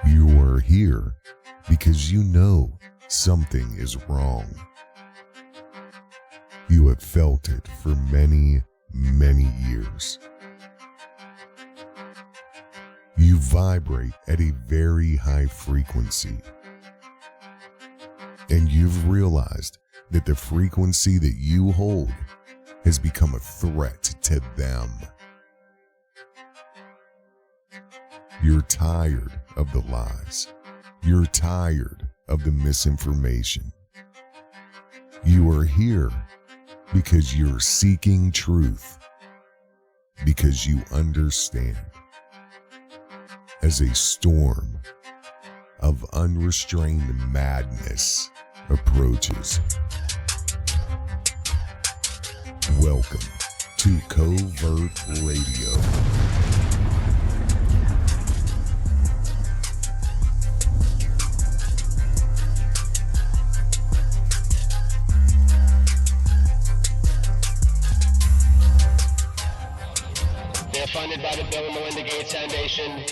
You are here because you know something is wrong. You have felt it for many, many years. You vibrate at a very high frequency. And you've realized that the frequency that you hold has become a threat to them. You're tired of the lies. You're tired of the misinformation. You are here because you're seeking truth, because you understand. As a storm of unrestrained madness approaches. Welcome to Covert Radio. They're funded by the Bill and Melinda Gates Foundation,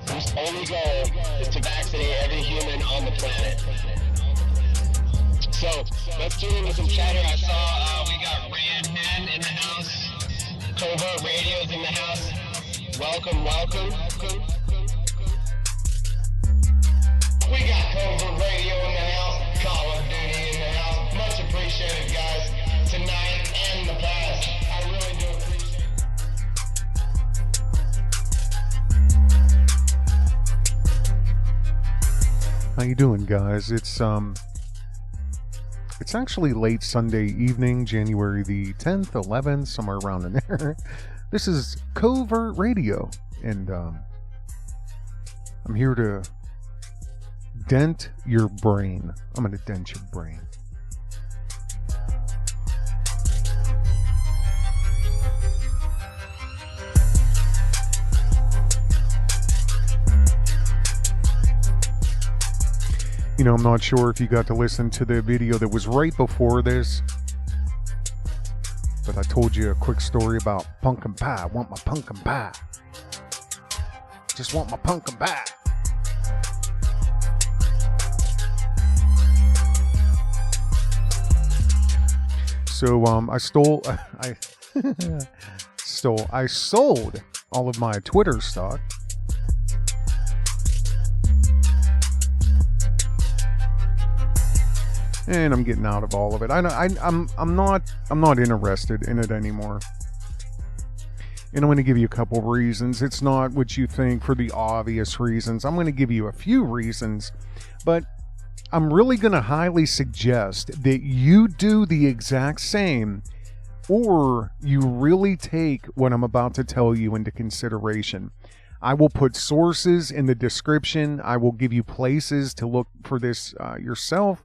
whose only goal is to vaccinate every human on the planet. So, let's tune into some chatter. I saw we got Red Hen in the house. Covert Radio's in the house. Welcome, welcome. We got Covert Radio in the house. Call of Duty in the house. Much appreciated, guys. Tonight and the past. I really do appreciate it. How you doing, guys? It's actually late Sunday evening, January the 10th, 11th, somewhere around in there. This is Covert Radio, and I'm here to dent your brain. I'm going to dent your brain. You know, I'm not sure if you got to listen to the video that was right before this, but I told you a quick story about pumpkin pie. I want my pumpkin pie. Just want my pumpkin pie. So I sold all of my Twitter stock. And I'm getting out of all of it. I'm not interested in it anymore. And I'm going to give you a couple reasons. It's not what you think for the obvious reasons. I'm going to give you a few reasons, but I'm really going to highly suggest that you do the exact same, or you really take what I'm about to tell you into consideration. I will put sources in the description. I will give you places to look for this yourself.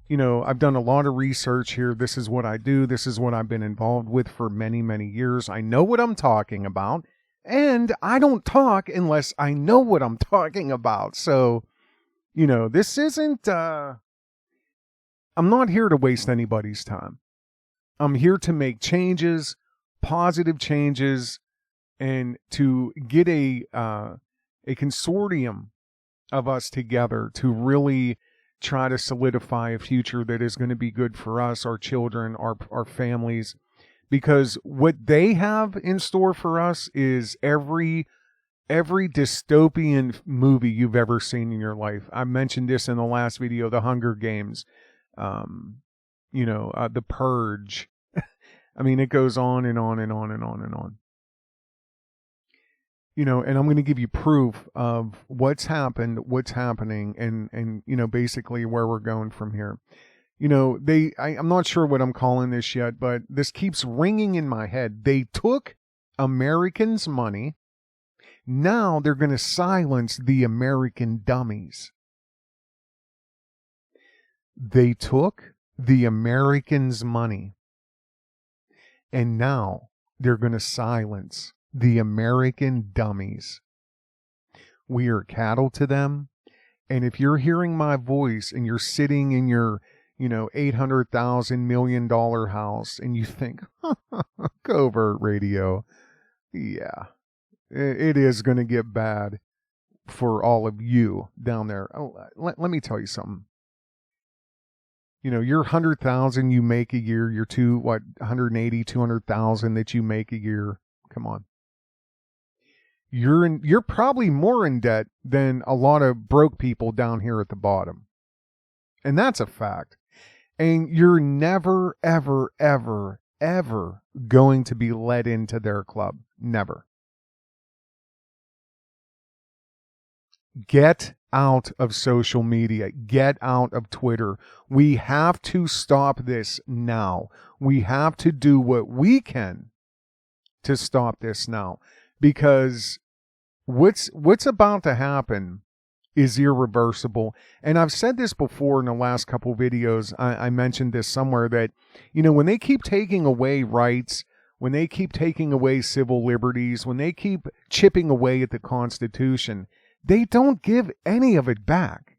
You know, I've done a lot of research here. This is what I do. This is what I've been involved with for many, many years. I know what I'm talking about. And I don't talk unless I know what I'm talking about. So, you know, this isn't... I'm not here to waste anybody's time. I'm here to make changes, positive changes, and to get a consortium of us together to really try to solidify a future that is going to be good for us, our children, our families, because what they have in store for us is every dystopian movie you've ever seen in your life. I mentioned this in the last video, The Hunger Games, The Purge. I mean, it goes on and on and on and on and on. You know, and I'm going to give you proof of what's happened, what's happening, and you know, basically where we're going from here. You know, I'm not sure what I'm calling this yet, but this keeps ringing in my head. They took Americans' money. Now they're going to silence the American dummies. They took the Americans' money. And now they're going to silence the American dummies. We are cattle to them. And if you're hearing my voice and you're sitting in your, $800,000 million house and you think, Covert Radio, Yeah, it is going to get bad for all of you down there. Oh, let me tell you something. You know, your 100,000 you make a year, your 180, 200,000 that you make a year. Come on. You're probably more in debt than a lot of broke people down here at the bottom. And that's a fact. And you're never, ever, ever, ever going to be let into their club. Never. Get out of social media. Get out of Twitter. We have to stop this now. We have to do what we can to stop this now. Because what's about to happen is irreversible. And I've said this before in the last couple videos. I mentioned this somewhere that, you know, when they keep taking away rights, when they keep taking away civil liberties, when they keep chipping away at the Constitution, they don't give any of it back.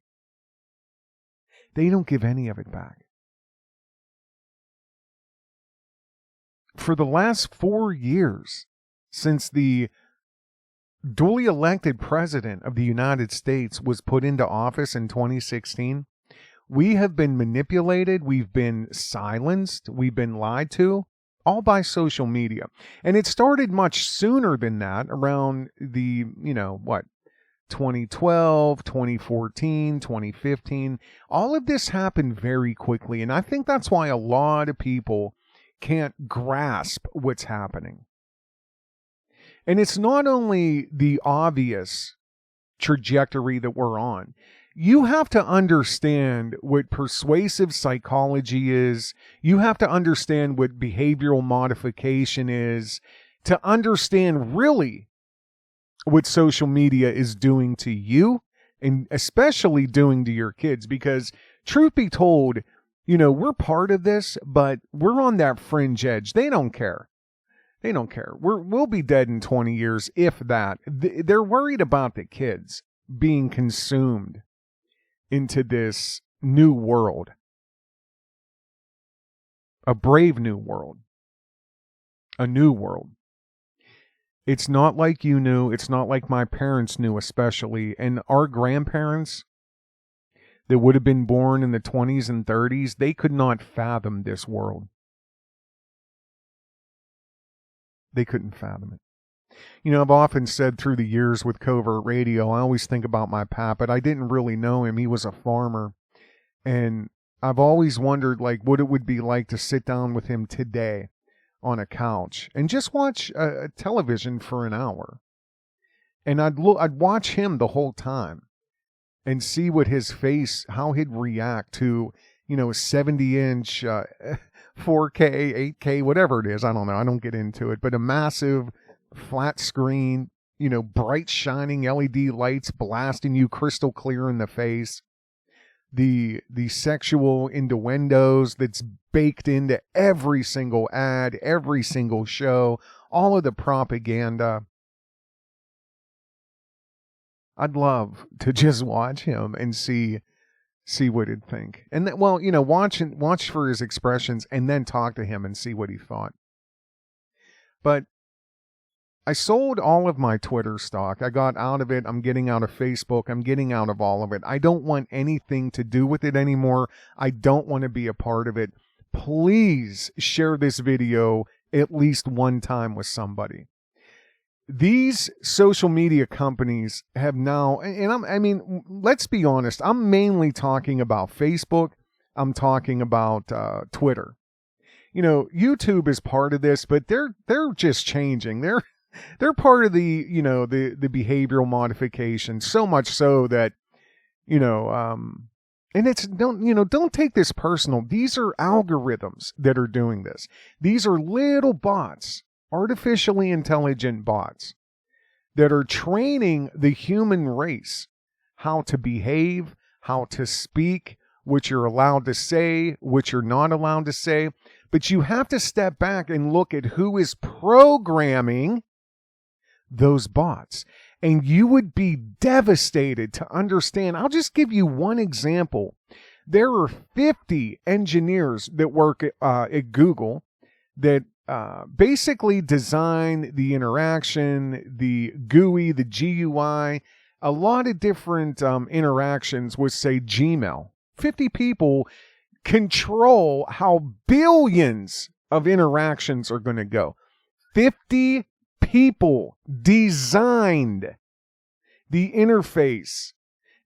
They don't give any of it back. For the last 4 years, since the duly elected president of the United States was put into office in 2016, we have been manipulated, we've been silenced, we've been lied to, all by social media. And it started much sooner than that, around the, 2012, 2014, 2015. All of this happened very quickly, and I think that's why a lot of people can't grasp what's happening. And it's not only the obvious trajectory that we're on. You have to understand what persuasive psychology is. You have to understand what behavioral modification is to understand really what social media is doing to you, and especially doing to your kids. Because truth be told, we're part of this, but we're on that fringe edge. They don't care. They don't care. We'll be dead in 20 years, if that. They're worried about the kids being consumed into this new world. A brave new world. A new world. It's not like you knew. It's not like my parents knew, especially. And our grandparents that would have been born in the 20s and 30s, they could not fathom this world. They couldn't fathom it. I've often said through the years with Covert Radio, I always think about my pap, but I didn't really know him. He was a farmer. And I've always wondered, what it would be like to sit down with him today on a couch and just watch television for an hour. And I'd watch him the whole time and see what his face, how he'd react to, 70-inch 4K, 8K, whatever it is. I don't know. I don't get into it. But a massive flat screen, bright shining LED lights blasting you crystal clear in the face. The sexual innuendos that's baked into every single ad, every single show, all of the propaganda. I'd love to just watch him and see what he'd think. And then, watch for his expressions and then talk to him and see what he thought. But I sold all of my Twitter stock. I got out of it. I'm getting out of Facebook. I'm getting out of all of it. I don't want anything to do with it anymore. I don't want to be a part of it. Please share this video at least one time with somebody. These social media companies have now, and let's be honest, I'm mainly talking about Facebook. I'm talking about Twitter. YouTube is part of this, but they're just changing. They're part of the behavioral modification, so much so that, and it's, don't take this personal. These are algorithms that are doing this. These are little bots, artificially intelligent bots that are training the human race how to behave, how to speak, what you're allowed to say, what you're not allowed to say. But you have to step back and look at who is programming those bots. And you would be devastated to understand. I'll just give you one example. There are 50 engineers that work at Google that basically design the interaction, the GUI, the GUI, a lot of different interactions with, say, Gmail. 50 people control how billions of interactions are going to go. 50 people designed the interface,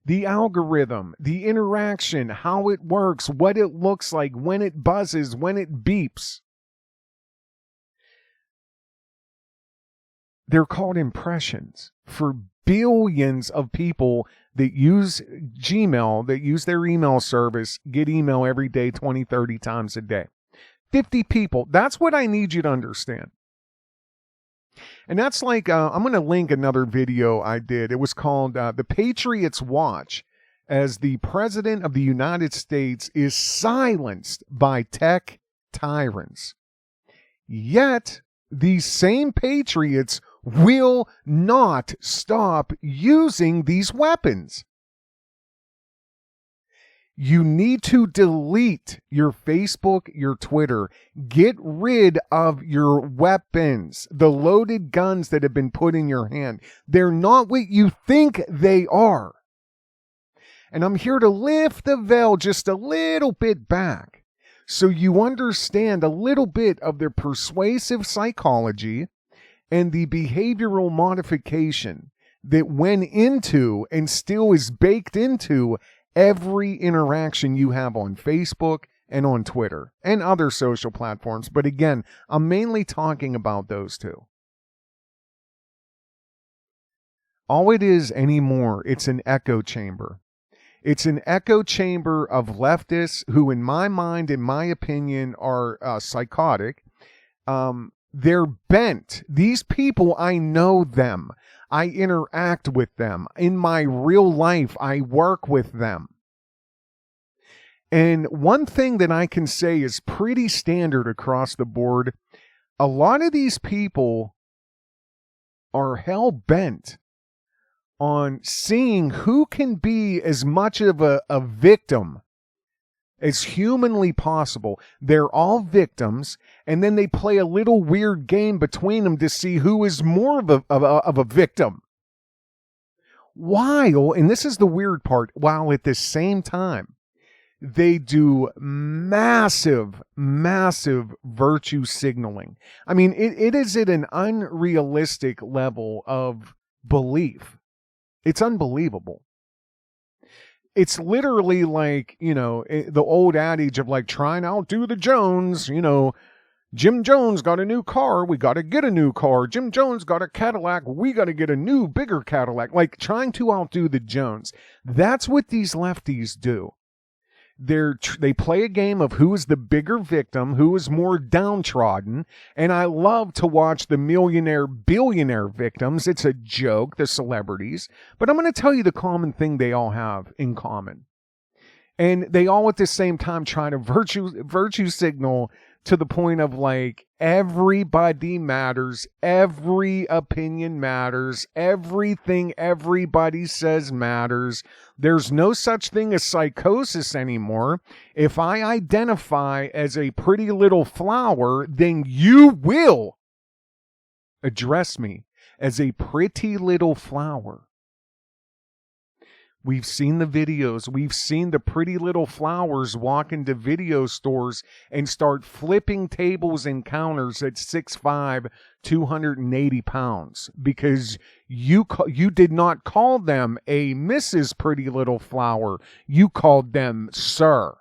the algorithm, the interaction, how it works, what it looks like, when it buzzes, when it beeps. They're called impressions for billions of people that use Gmail, that use their email service, get email every day, 20, 30 times a day. 50 people. That's what I need you to understand. And that's like, I'm going to link another video I did. It was called The Patriots Watch as the President of the United States is silenced by tech tyrants. Yet, these same patriots will not stop using these weapons. You need to delete your Facebook, your Twitter. Get rid of your weapons, the loaded guns that have been put in your hand. They're not what you think they are. And I'm here to lift the veil just a little bit back so you understand a little bit of their persuasive psychology and the behavioral modification that went into and still is baked into every interaction you have on Facebook and on Twitter and other social platforms. But again, I'm mainly talking about those two. All it is anymore, it's an echo chamber. It's an echo chamber of leftists who, in my mind, in my opinion, are psychotic. They're bent. These people, I know them. I interact with them. In my real life, I work with them. And one thing that I can say is pretty standard across the board. A lot of these people are hell-bent on seeing who can be as much of a victim as humanly possible. They're all victims, and then they play a little weird game between them to see who is more of a victim. While, and this is the weird part, while at the same time, they do massive virtue signaling. I mean, it is at an unrealistic level of belief. It's unbelievable. It's literally like, the old adage of like trying to outdo the Jones. Jim Jones got a new car. We got to get a new car. Jim Jones got a Cadillac. We got to get a new, bigger Cadillac. Like trying to outdo the Jones. That's what these lefties do. They play a game of who is the bigger victim, who is more downtrodden, and I love to watch the millionaire, billionaire victims. It's a joke, the celebrities, but I'm going to tell you the common thing they all have in common. And they all at the same time try to virtue signal to the point of like, everybody matters, every opinion matters, everything everybody says matters. There's no such thing as psychosis anymore. If I identify as a pretty little flower, then you will address me as a pretty little flower. We've seen the videos. We've seen the pretty little flowers walk into video stores and start flipping tables and counters at 6'5", 280 pounds because you did not call them a Mrs. Pretty Little Flower. You called them Sir.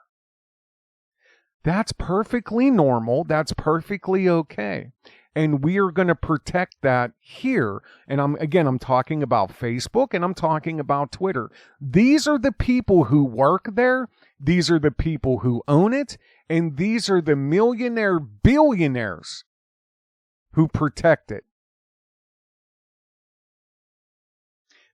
That's perfectly normal. That's perfectly okay. And we are going to protect that here. And I'm talking about Facebook and I'm talking about Twitter. These are the people who work there. These are the people who own it. And these are the millionaire billionaires who protect it.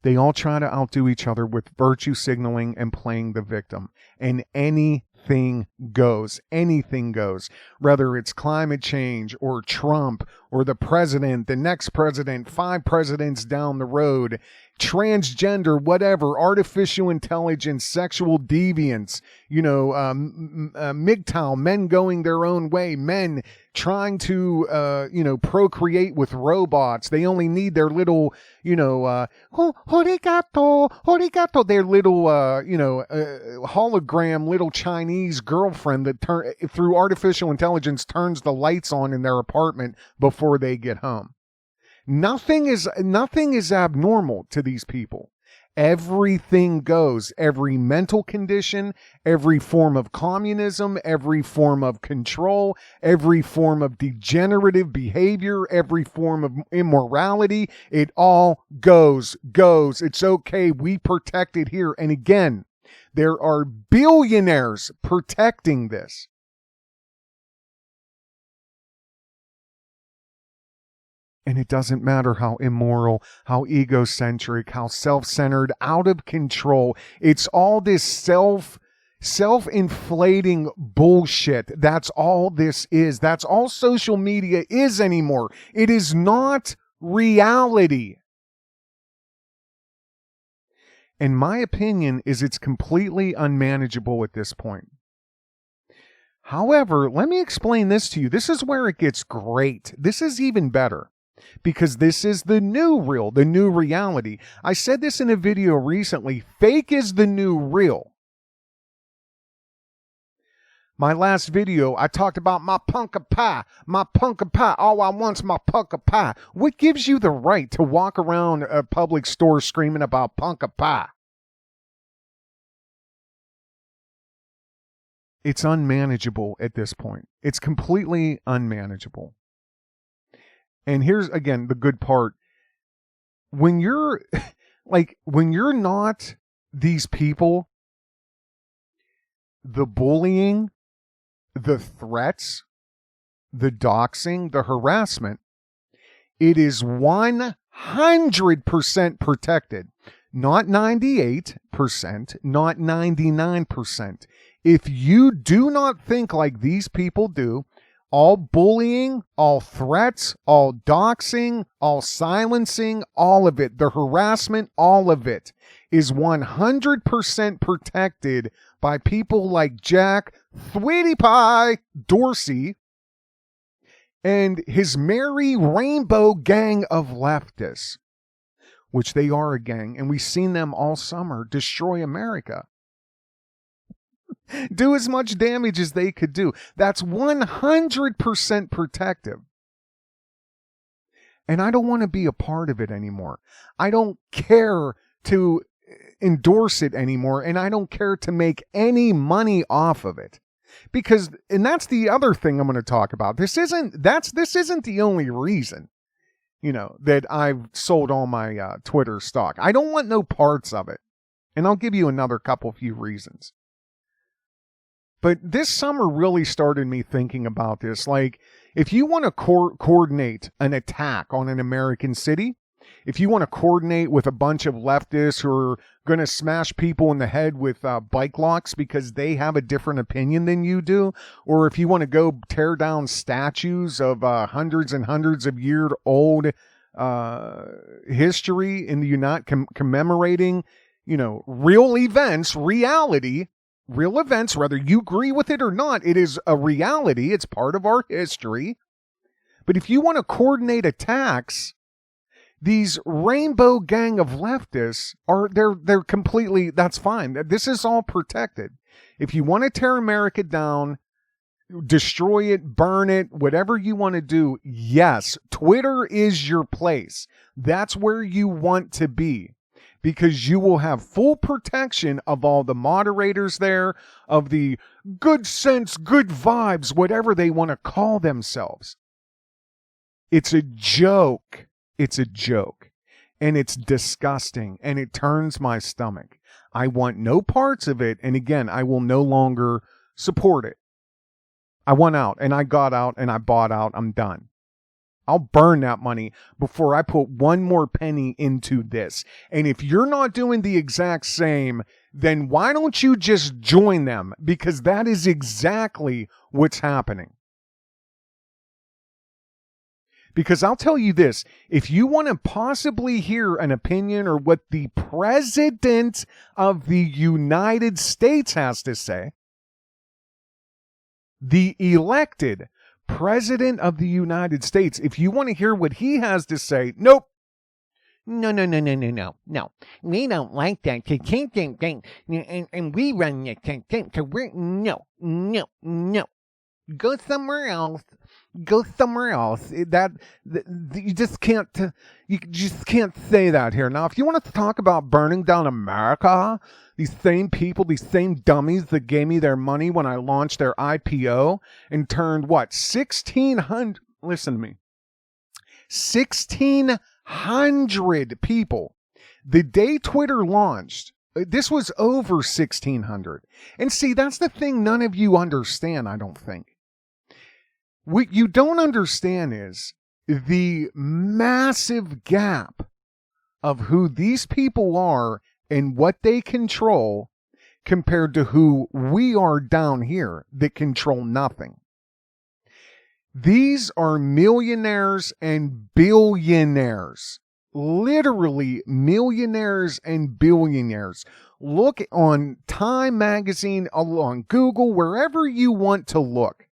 They all try to outdo each other with virtue signaling and playing the victim. And anything goes. Anything goes. Whether it's climate change or Trump or the president, the next president, 5 presidents down the road. transgender, whatever, artificial intelligence, sexual deviance, MGTOW, men going their own way, men trying to, procreate with robots. They only need their little, horigato, their little, hologram little Chinese girlfriend that through artificial intelligence turns the lights on in their apartment before they get home. Nothing is abnormal to these people. Everything goes. Every mental condition, every form of communism, every form of control, every form of degenerative behavior, every form of immorality, it all goes. It's okay. We protect it here. And again, there are billionaires protecting this. And it doesn't matter how immoral, how egocentric, how self-centered, out of control. It's all this self-inflating bullshit. That's all this is. That's all social media is anymore. It is not reality. And my opinion is it's completely unmanageable at this point. However, let me explain this to you. This is where it gets great. This is even better. Because this is the new real, the new reality. I said this in a video recently. Fake is the new real. My last video, I talked about my punka pie. All I want's my punka pie. What gives you the right to walk around a public store screaming about punka pie? It's unmanageable at this point. It's completely unmanageable. And here's, again, the good part. When you're not these people, the bullying, the threats, the doxing, the harassment, it is 100% protected. Not 98%, not 99%. If you do not think like these people do, all bullying, all threats, all doxing, all silencing, all of it, the harassment, all of it is 100% protected by people like Jack Sweetie Pie Dorsey and his merry rainbow gang of leftists, which they are a gang, and we've seen them all summer destroy America. Do as much damage as they could do. That's 100% protective. And I don't want to be a part of it anymore. I don't care to endorse it anymore, and I don't care to make any money off of it. Because, and that's the other thing I'm going to talk about. This isn't the only reason, that I've sold all my Twitter stock. I don't want no parts of it. And I'll give you another few reasons. But this summer really started me thinking about this. Like, if you want to coordinate an attack on an American city, if you want to coordinate with a bunch of leftists who are going to smash people in the head with bike locks because they have a different opinion than you do, or if you want to go tear down statues of hundreds and hundreds of year old history in the commemorating, real events, reality, real events, whether you agree with it or not, it is a reality. It's part of our history. But if you want to coordinate attacks, these rainbow gang of leftists they're completely, that's fine. This is all protected. If you want to tear America down, destroy it, burn it, whatever you want to do, yes, Twitter is your place. That's where you want to be. Because you will have full protection of all the moderators there, of the good sense, good vibes, whatever they want to call themselves. It's a joke. It's a joke. And it's disgusting. And it turns my stomach. I want no parts of it. And again, I will no longer support it. I went out and I got out and I bought out. I'm done. I'll burn that money before I put one more penny into this. And if you're not doing the exact same, then why don't you just join them? Because that is exactly what's happening. Because I'll tell you this, if you want to possibly hear an opinion or what the President of the United States has to say, the elected President of the United States, if you want to hear what he has to say, nope. No. We don't like that. And we run the so we're no. Go somewhere else. You just can't say that here. Now, if you want to talk about burning down America, these same people, these same dummies that gave me their money when I launched their IPO and turned 1,600, listen to me, 1,600 people. The day Twitter launched, this was over 1,600. And see, that's the thing none of you understand, I don't think. What you don't understand is the massive gap of who these people are and what they control compared to who we are down here that control nothing. These are millionaires and billionaires. Literally millionaires and billionaires. Look on Time Magazine, on Google, wherever you want to look,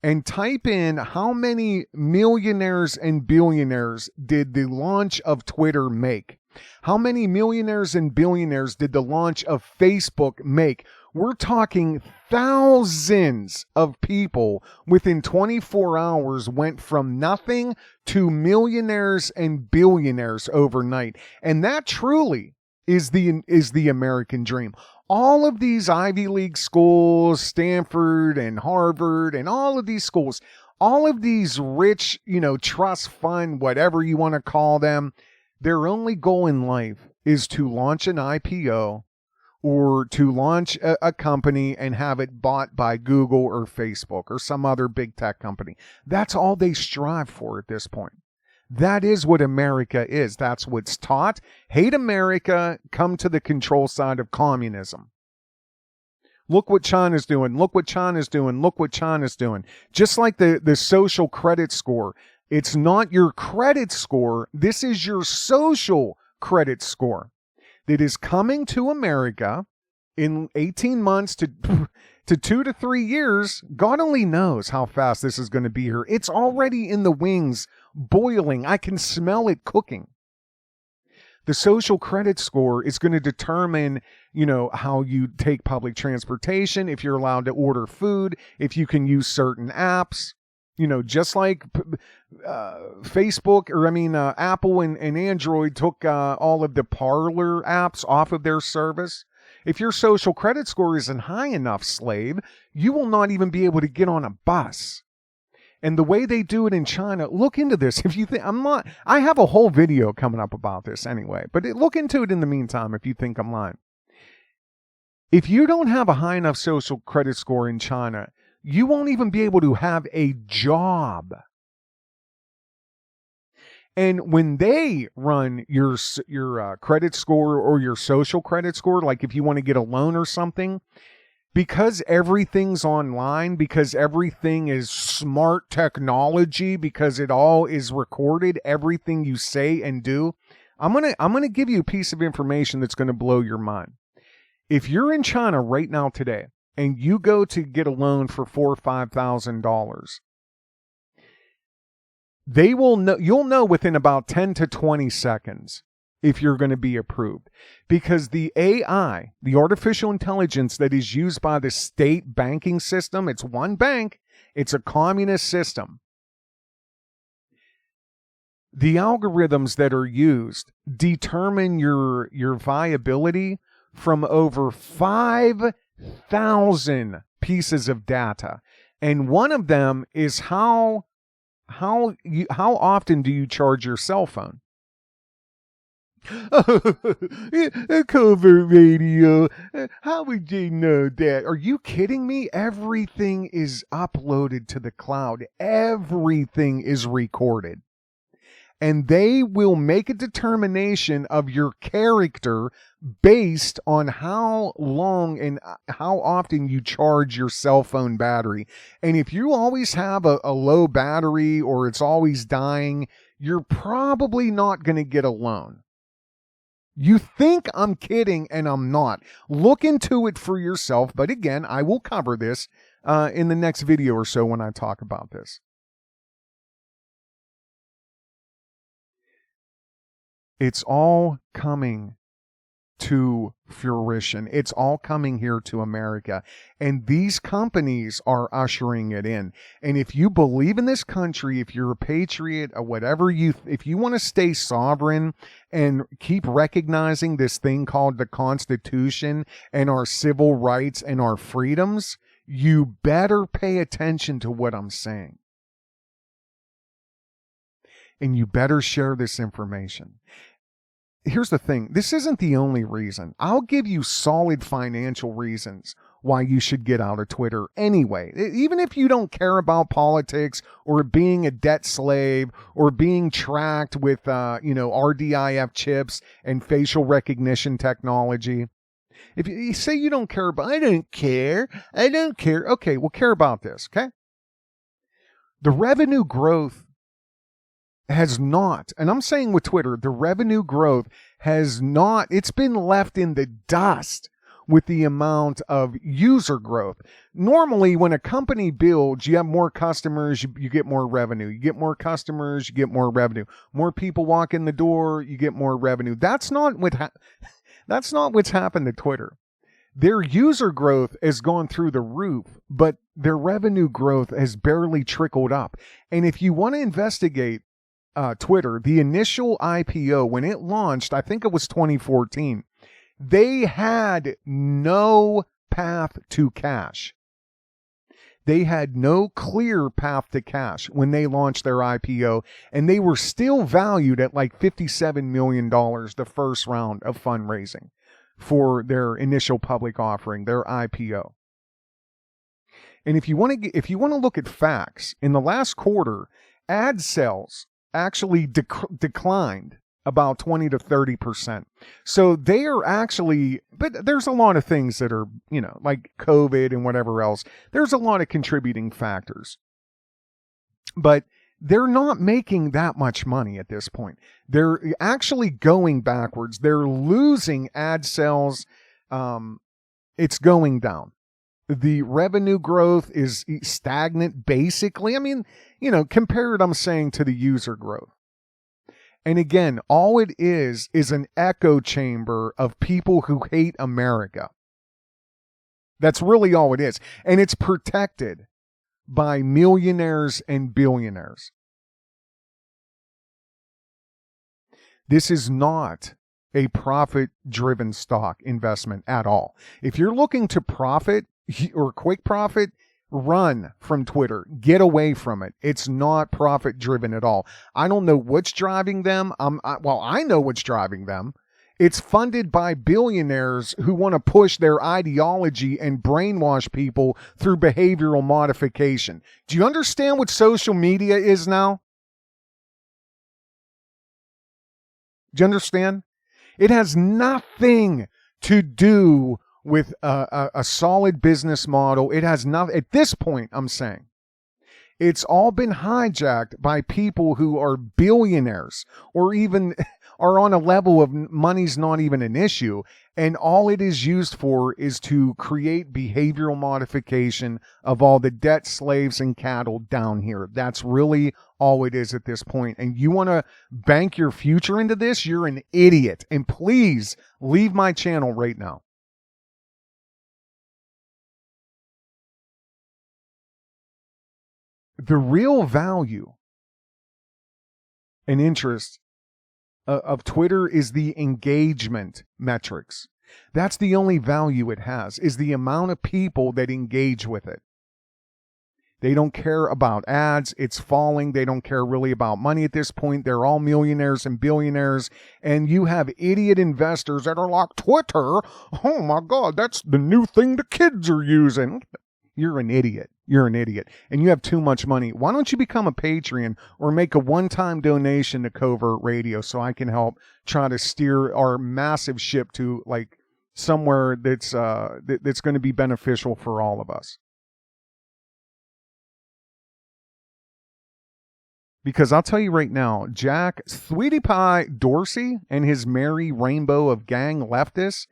and type in how many millionaires and billionaires did the launch of Twitter make? How many millionaires and billionaires did the launch of Facebook make? We're talking thousands of people within 24 hours went from nothing to millionaires and billionaires overnight. And that truly is the American dream. All of these Ivy League schools, Stanford and Harvard and all of these schools, all of these rich, trust fund, whatever you want to call them, their only goal in life is to launch an IPO or to launch a company and have it bought by Google or Facebook or some other big tech company. That's all they strive for at this point. That is what America is. That's what's taught. Hate America, come to the control side of communism. Look what China's doing. Look what China's doing. Look what China's doing. Just like the social credit score. It's not your credit score. This is your social credit score that is coming to America in 18 months to 2 to 3 years. God only knows how fast this is going to be here. It's already in the wings, boiling. I can smell it cooking. The social credit score is going to determine, how you take public transportation, if you're allowed to order food, if you can use certain apps. Just like Facebook, Apple and Android took all of the parlor apps off of their service. If your social credit score isn't high enough, slave, you will not even be able to get on a bus. And the way they do it in China, look into this. If you think I have a whole video coming up about this anyway, but look into it in the meantime if you think I'm lying. If you don't have a high enough social credit score in China, you won't even be able to have a job. And when they run your credit score or your social credit score, like if you want to get a loan or something, because everything's online, because everything is smart technology, because it all is recorded, everything you say and do, I'm gonna give you a piece of information that's going to blow your mind. If you're in China right now today, and you go to get a loan for $4,000 or $5,000, you'll know within about 10 to 20 seconds if you're going to be approved. Because the AI, the artificial intelligence that is used by the state banking system, it's one bank, it's a communist system. The algorithms that are used determine your viability from over 5,000 pieces of data. And one of them is how often do you charge your cell phone? Covert radio. How would you know that? Are you kidding me? Everything is uploaded to the cloud. Everything is recorded. and they will make a determination of your character based on how long and how often you charge your cell phone battery. And if you always have a low battery or it's always dying, you're probably not going to get a loan. You think I'm kidding, and I'm not. Look into it for yourself. But again, I will cover this in the next video or so when I talk about this. It's all coming to fruition. It's all coming here to America. And these companies are ushering it in. And if you believe in this country, if you're a patriot or whatever if you want to stay sovereign and keep recognizing this thing called the Constitution and our civil rights and our freedoms, you better pay attention to what I'm saying. And you better share this information. Here's the thing. This isn't the only reason. I'll give you solid financial reasons why you should get out of Twitter anyway. Even if you don't care about politics or being a debt slave or being tracked with, RDIF chips and facial recognition technology. If you say you don't care about, I don't care. Okay, well, care about this, okay? The revenue growth has not, and I'm saying with Twitter, the revenue growth has not, it's been left in the dust with the amount of user growth. Normally, when a company builds, you have more customers, you get more revenue. You get more customers, you get more revenue. More people walk in the door, you get more revenue. That's not what's happened to Twitter. Their user growth has gone through the roof, but their revenue growth has barely trickled up. And if you want to investigate Twitter, the initial IPO, when it launched, I think it was 2014, they had no path to cash. They had no clear path to cash when they launched their IPO, and they were still valued at like $57 million, the first round of fundraising for their initial public offering, their IPO. And if you want to look at facts, in the last quarter, ad sales actually declined about 20 to 30%. So they are actually, but there's a lot of things that are, like COVID and whatever else. There's a lot of contributing factors. But they're not making that much money at this point. They're actually going backwards. They're losing ad sales. It's going down. The revenue growth is stagnant, basically. I mean, compared, I'm saying, to the user growth. And again, all it is an echo chamber of people who hate America. That's really all it is. And it's protected by millionaires and billionaires. This is not a profit-driven stock investment at all. If you're looking to profit or quick profit, run from Twitter. Get away from it. It's not profit-driven at all. I don't know what's driving them. I know what's driving them. It's funded by billionaires who want to push their ideology and brainwash people through behavioral modification. Do you understand what social media is now? Do you understand? It has nothing to do with a solid business model. It has nothing, at this point, I'm saying. It's all been hijacked by people who are billionaires or even are on a level of money's not even an issue. And all it is used for is to create behavioral modification of all the debt slaves and cattle down here. That's really all it is at this point. And you want to bank your future into this? You're an idiot. And please leave my channel right now. The real value and interest of Twitter is the engagement metrics. That's the only value it has, is the amount of people that engage with it. They don't care about ads. It's falling. They don't care really about money at this point. They're all millionaires and billionaires. And you have idiot investors that are like, Twitter? Oh my God, that's the new thing the kids are using. You're an idiot. you're an idiot. And you have too much money. Why don't you become a Patreon or make a one-time donation to Covert Radio so I can help try to steer our massive ship to like somewhere that's going to be beneficial for all of us. Because I'll tell you right now, Jack Sweetie Pie Dorsey and his merry rainbow of gang leftists,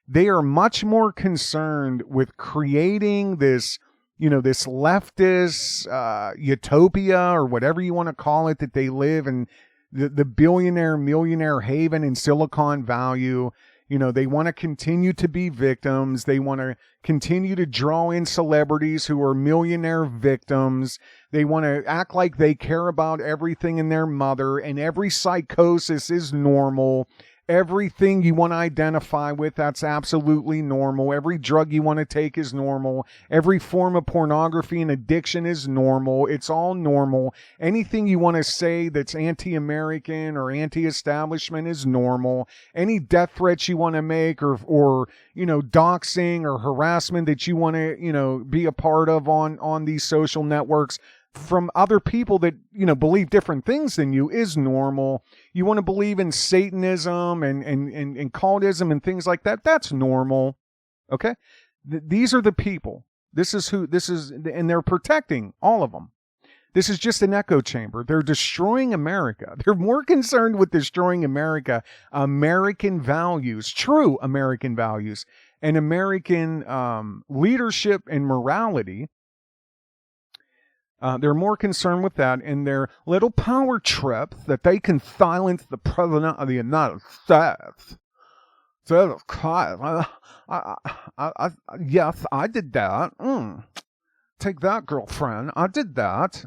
they are much more concerned with creating this, this leftist utopia or whatever you want to call it, that they live in the billionaire, millionaire haven in Silicon Valley. They want to continue to be victims. They want to continue to draw in celebrities who are millionaire victims. They want to act like they care about everything in their mother, and every psychosis is normal. Everything you want to identify with, that's absolutely normal. Every drug you want to take is normal. Every form of pornography and addiction is normal. It's all normal. Anything you want to say that's anti-American or anti-establishment is normal. Any death threats you want to make or doxing or harassment that you want to, be a part of on these social networks from other people that, believe different things than you is normal. You want to believe in Satanism and cultism and things like that. That's normal. Okay. These are the people. This is, and they're protecting all of them. This is just an echo chamber. They're destroying America. They're more concerned with destroying America, American values, true American values, and American leadership and morality. They're more concerned with that in their little power trip that they can silence the president of the United States. Yes, I did that. Take that, girlfriend. I did that.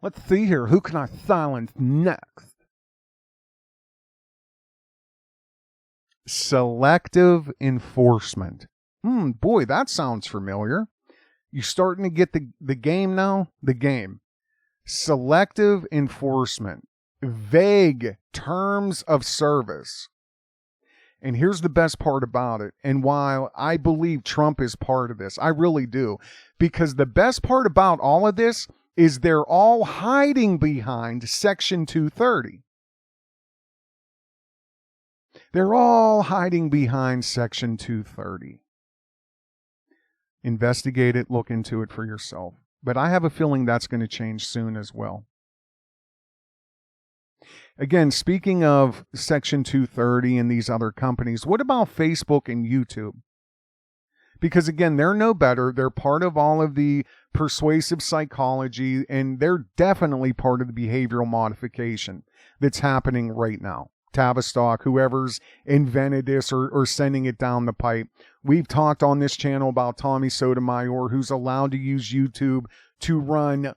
Let's see here. Who can I silence next? Selective enforcement. Boy, that sounds familiar. You starting to get the game now? The game. Selective enforcement. Vague terms of service. And here's the best part about it. And while I believe Trump is part of this, I really do. Because the best part about all of this is they're all hiding behind Section 230. They're all hiding behind Section 230. Investigate it, look into it for yourself. But I have a feeling that's going to change soon as well. Again, speaking of Section 230 and these other companies, what about Facebook and YouTube? Because again, they're no better. They're part of all of the persuasive psychology, and they're definitely part of the behavioral modification that's happening right now. Tavistock, whoever's invented this or sending it down the pipe. We've talked on this channel about Tommy Sotomayor, who's allowed to use YouTube to run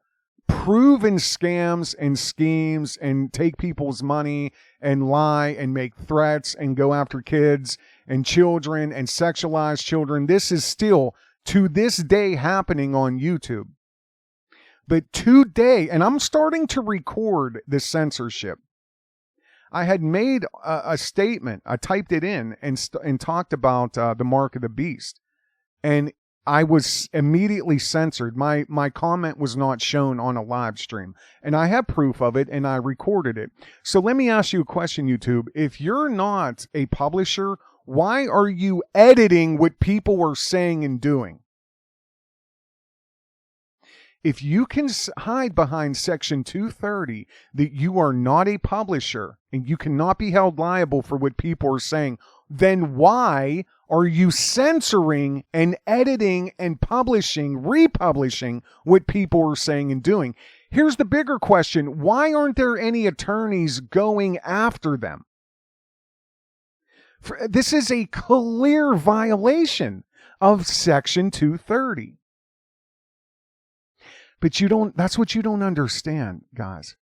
proven scams and schemes and take people's money and lie and make threats and go after kids and children and sexualize children. This is still to this day happening on YouTube. But today, and I'm starting to record the censorship. I had made a statement. I typed it in and talked about the mark of the beast. And I was immediately censored. My comment was not shown on a live stream. And I have proof of it, and I recorded it. So let me ask you a question, YouTube. If you're not a publisher, why are you editing what people are saying and doing? If you can hide behind Section 230 that you are not a publisher and you cannot be held liable for what people are saying, then why are you censoring and editing and publishing, republishing what people are saying and doing? Here's the bigger question. Why aren't there any attorneys going after them? This is a clear violation of Section 230. But that's what you don't understand, guys.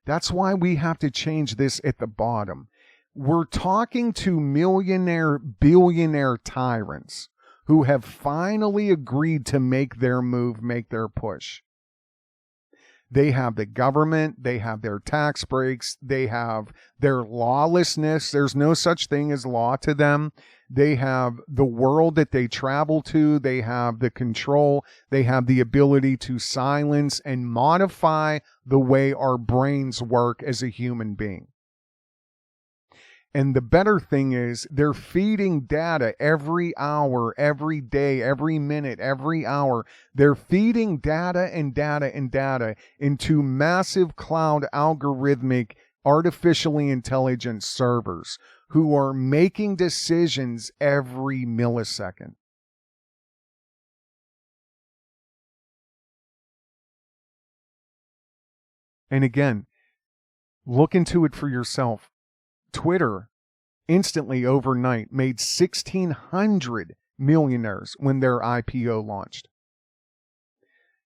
That's why we have to change this at the bottom. We're talking to millionaire, billionaire tyrants who have finally agreed to make their move, make their push. They have the government, they have their tax breaks, they have their lawlessness. There's no such thing as law to them. They have the world that they travel to. They have the control. They have the ability to silence and modify the way our brains work as a human being. And the better thing is they're feeding data every hour, every day, every minute, every hour. They're feeding data and data and data into massive cloud algorithmic, artificially intelligent servers who are making decisions every millisecond. And again, look into it for yourself. Twitter instantly overnight made 1,600 millionaires when their IPO launched.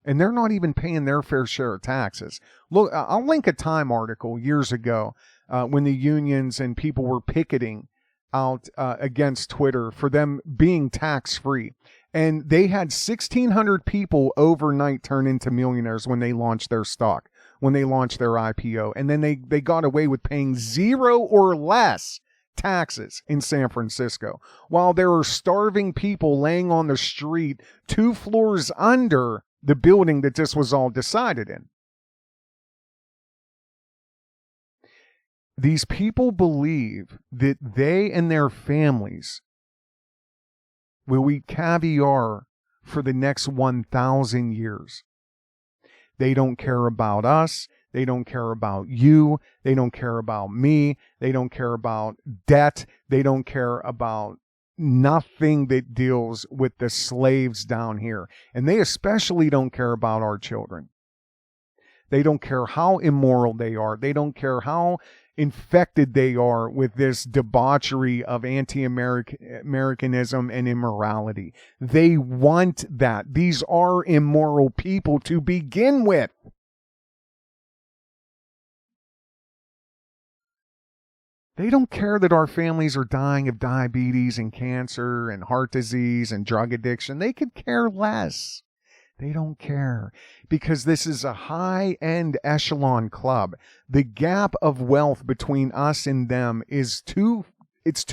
And they're not even paying their fair share of taxes. Look, I'll link a Time article years ago when the unions and people were picketing out against Twitter for them being tax-free. And they had 1,600 people overnight turn into millionaires when they launched their stock, when they launched their IPO. And then they got away with paying 0 or less taxes in San Francisco, while there are starving people laying on the street 2 floors under the building that this was all decided in. These people believe that they and their families will eat caviar for the next 1,000 years. They don't care about us. They don't care about you. They don't care about me. They don't care about debt. They don't care about nothing that deals with the slaves down here. And they especially don't care about our children. They don't care how immoral they are. They don't care how infected they are with this debauchery of anti-Americanism and immorality. They want that. These are immoral people to begin with. They don't care that our families are dying of diabetes and cancer and heart disease and drug addiction. They could care less. They don't care, because this is a high-end echelon club. The gap of wealth between us and them is too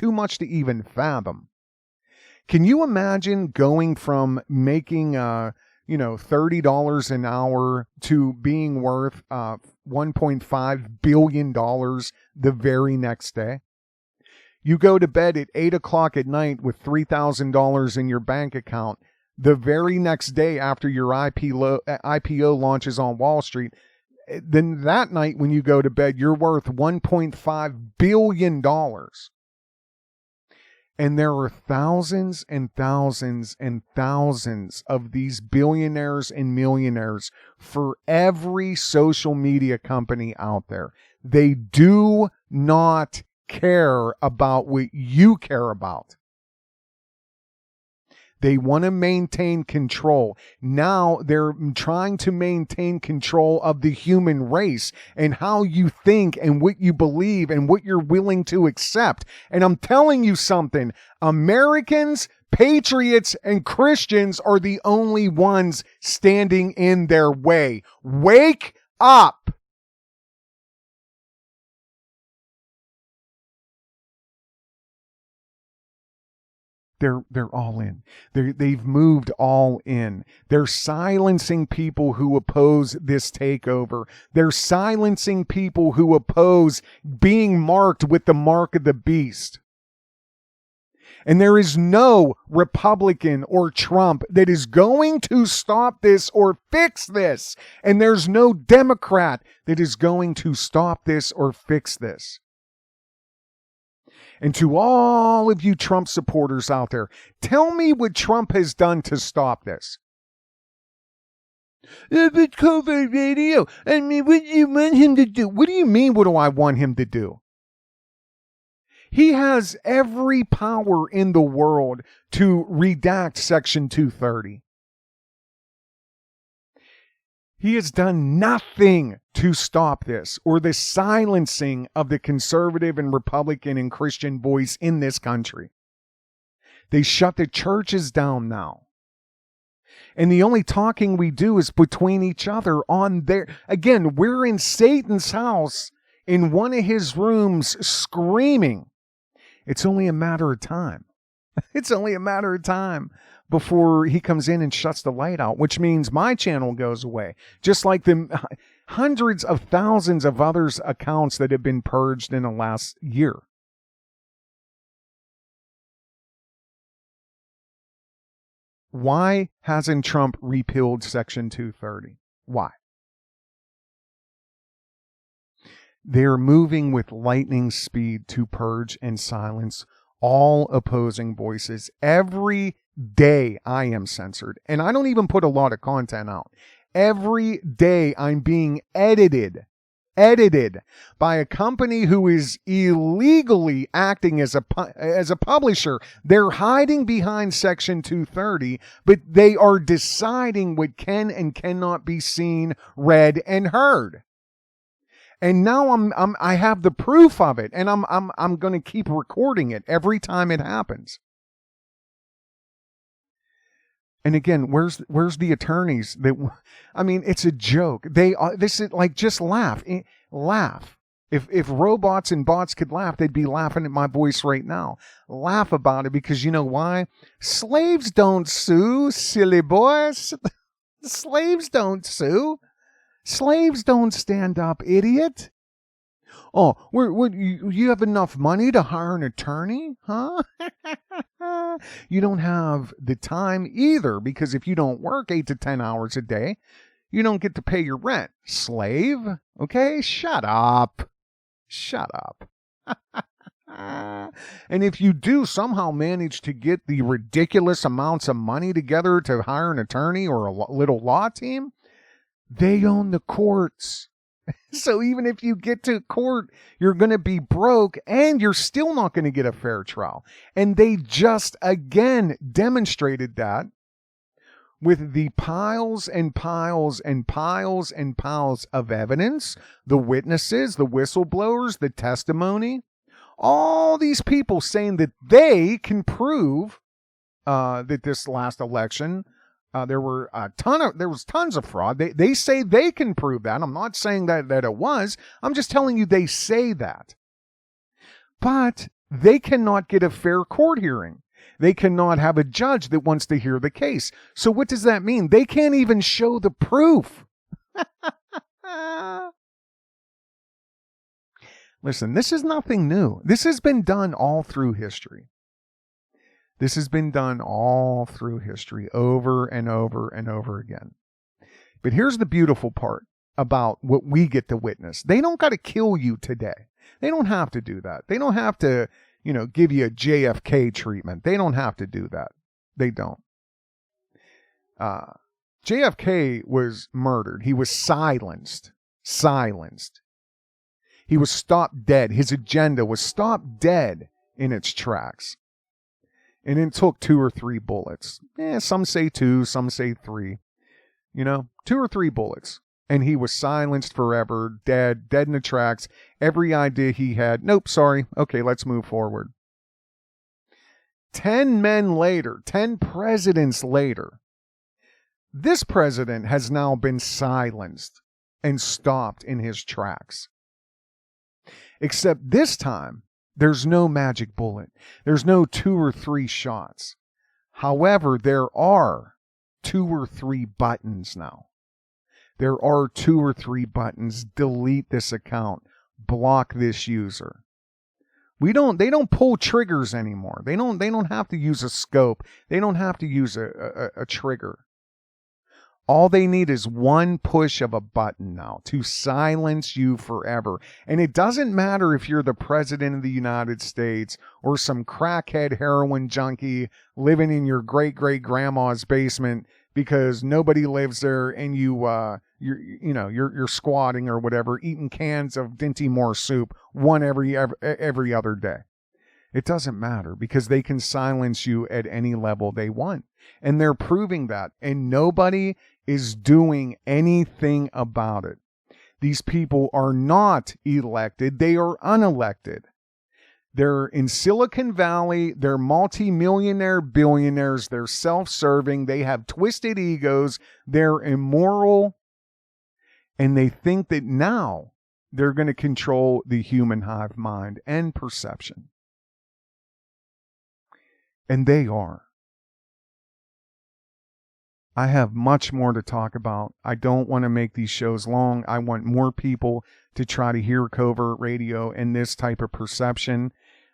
much to even fathom. Can you imagine going from making $30 an hour to being worth $1.5 billion the very next day? You go to bed at 8 o'clock at night with $3,000 in your bank account. The very next day after your IPO launches on Wall Street, then that night when you go to bed, you're worth $1.5 billion. And there are thousands and thousands and thousands of these billionaires and millionaires for every social media company out there. They do not care about what you care about. They want to maintain control. Now they're trying to maintain control of the human race and how you think and what you believe and what you're willing to accept. And I'm telling you something, Americans, patriots, and Christians are the only ones standing in their way. Wake up! They're all in. They've moved all in. They're silencing people who oppose this takeover. They're silencing people who oppose being marked with the mark of the beast. And there is no Republican or Trump that is going to stop this or fix this. And there's no Democrat that is going to stop this or fix this. And to all of you Trump supporters out there, tell me what Trump has done to stop this. But Covert radio, I mean, what do you want him to do? What do you mean, what do I want him to do? He has every power in the world to redact Section 230. He has done nothing to stop this or the silencing of the conservative and Republican and Christian voice in this country. They shut the churches down now. And the only talking we do is between each other on there. Again, we're in Satan's house in one of his rooms screaming. It's only a matter of time. It's only a matter of time before he comes in and shuts the light out, which means my channel goes away. Just like the hundreds of thousands of others accounts that have been purged in the last year. Why hasn't Trump repealed Section 230? Why? They're moving with lightning speed to purge and silence all opposing voices. Every day I am censored, and I don't even put a lot of content out. Every day I'm being edited by a company who is illegally acting as a publisher. They're hiding behind Section 230, but they are deciding what can and cannot be seen, read, and heard. And now I have the proof of it, and I'm going to keep recording it every time it happens. And again, where's the attorneys that? I mean, it's a joke. This is like, just laugh. Laugh. If robots and bots could laugh, they'd be laughing at my voice right now. Laugh about it, because you know why? Slaves don't sue, silly boys. Slaves don't sue. Slaves don't stand up, idiot. Oh, you have enough money to hire an attorney, huh? You don't have the time either, because if you don't work 8 to 10 hours a day, you don't get to pay your rent. Slave, okay? Shut up. Shut up. And if you do somehow manage to get the ridiculous amounts of money together to hire an attorney or a little law team, they own the courts. So even if you get to court, you're going to be broke, and you're still not going to get a fair trial. And they just again demonstrated that with the piles and piles and piles and piles of evidence, the witnesses, the whistleblowers, the testimony, all these people saying that they can prove that this last election, there was tons of fraud. They say they can prove that. I'm not saying that it was. I'm just telling you they say that. But they cannot get a fair court hearing. They cannot have a judge that wants to hear the case. So what does that mean? They can't even show the proof. Listen, this is nothing new. This has been done all through history. This has been done all through history, over and over and over again. But here's the beautiful part about what we get to witness. They don't got to kill you today. They don't have to do that. They don't have to, give you a JFK treatment. They don't have to do that. They don't. JFK was murdered. He was silenced. He was stopped dead. His agenda was stopped dead in its tracks. And it took 2 or 3 bullets. Some say 2, some say 3. 2 or 3 bullets. And he was silenced forever, dead in the tracks. Every idea he had, nope, sorry. Okay, let's move forward. 10 men later, 10 presidents later, this president has now been silenced and stopped in his tracks. Except this time, there's no magic bullet. There's no 2 or 3 shots. However, there are 2 or 3 buttons now. There are 2 or 3 buttons. Delete this account. Block this user. They don't pull triggers anymore. They don't have to use a scope. They don't have to use a trigger. All they need is one push of a button now to silence you forever. And it doesn't matter if you're the president of the United States or some crackhead heroin junkie living in your great-great-grandma's basement because nobody lives there, and you're squatting or whatever, eating cans of Dinty Moore soup one every other day. It doesn't matter, because they can silence you at any level they want. And they're proving that. And nobody is doing anything about it. These people are not elected. They are unelected. They're in Silicon Valley. They're multi-millionaire billionaires. They're self-serving. They have twisted egos. They're immoral. And they think that now they're going to control the human hive mind and perception. And they are. I have much more to talk about. I don't want to make these shows long. I want more people to try to hear Covert Radio and this type of perception.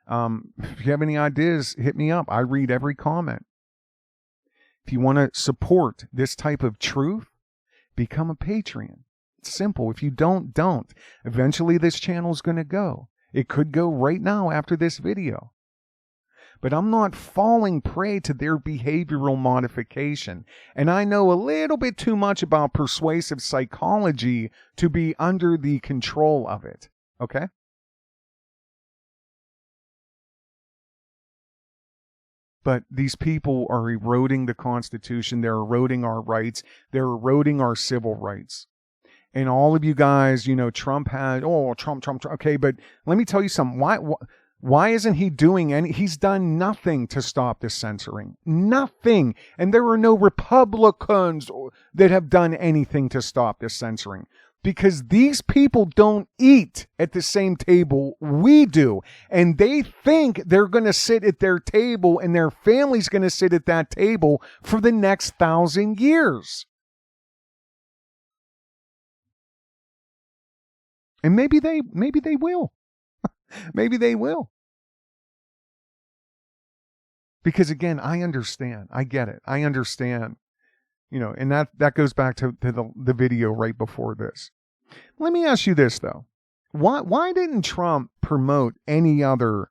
If you have any ideas, hit me up. I read every comment. If you want to support this type of truth, become a Patreon. It's simple. If you don't. Eventually this channel is going to go. It could go right now after this video. But I'm not falling prey to their behavioral modification. And I know a little bit too much about persuasive psychology to be under the control of it. Okay? But these people are eroding the Constitution. They're eroding our rights. They're eroding our civil rights. And all of you guys, Trump had, Trump. Okay, but let me tell you something. Why isn't he doing any? He's done nothing to stop this censoring. Nothing. And there are no Republicans that have done anything to stop this censoring. Because these people don't eat at the same table we do. And they think they're going to sit at their table and their family's going to sit at that table for the next 1,000 years. And maybe they will. Maybe they will. Because again, I understand. I get it. I understand. And that goes back to the video right before this. Let me ask you this though. Why didn't Trump promote any other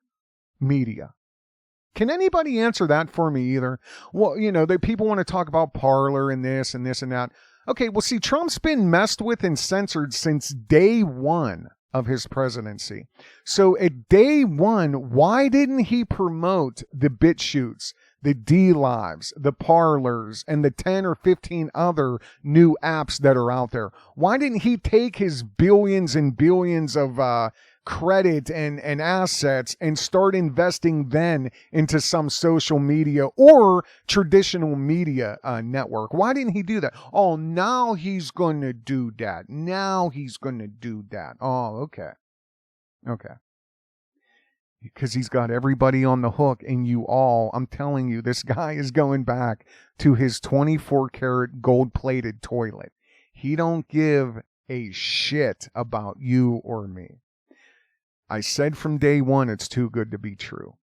media? Can anybody answer that for me either? Well, the people want to talk about Parler and this and this and that. Okay, well see, Trump's been messed with and censored since day one of his presidency. So at day one, why didn't he promote the BitChutes, the D-Lives, the Parlers, and the 10 or 15 other new apps that are out there? Why didn't he take his billions and billions of credit and assets and start investing then into some social media or traditional media network? Why didn't he do that? Oh, now he's going to do that. Oh, okay. Because he's got everybody on the hook, and I'm telling you, this guy is going back to his 24-karat gold-plated toilet. He don't give a shit about you or me. I said from day one, it's too good to be true.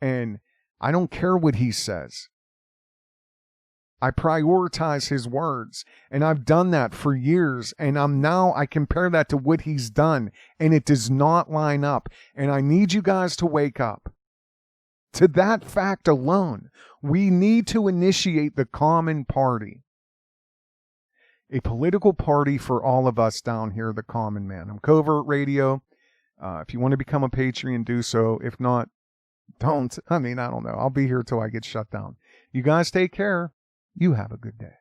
And I don't care what he says. I prioritize his words, and I've done that for years, and I compare that to what he's done, and it does not line up. And I need you guys to wake up to that fact alone. We need to initiate the common party, a political party for all of us down here, the common man. I'm Covert Radio. If you want to become a Patreon, do so. If not, don't. I don't know. I'll be here till I get shut down. You guys take care. You have a good day.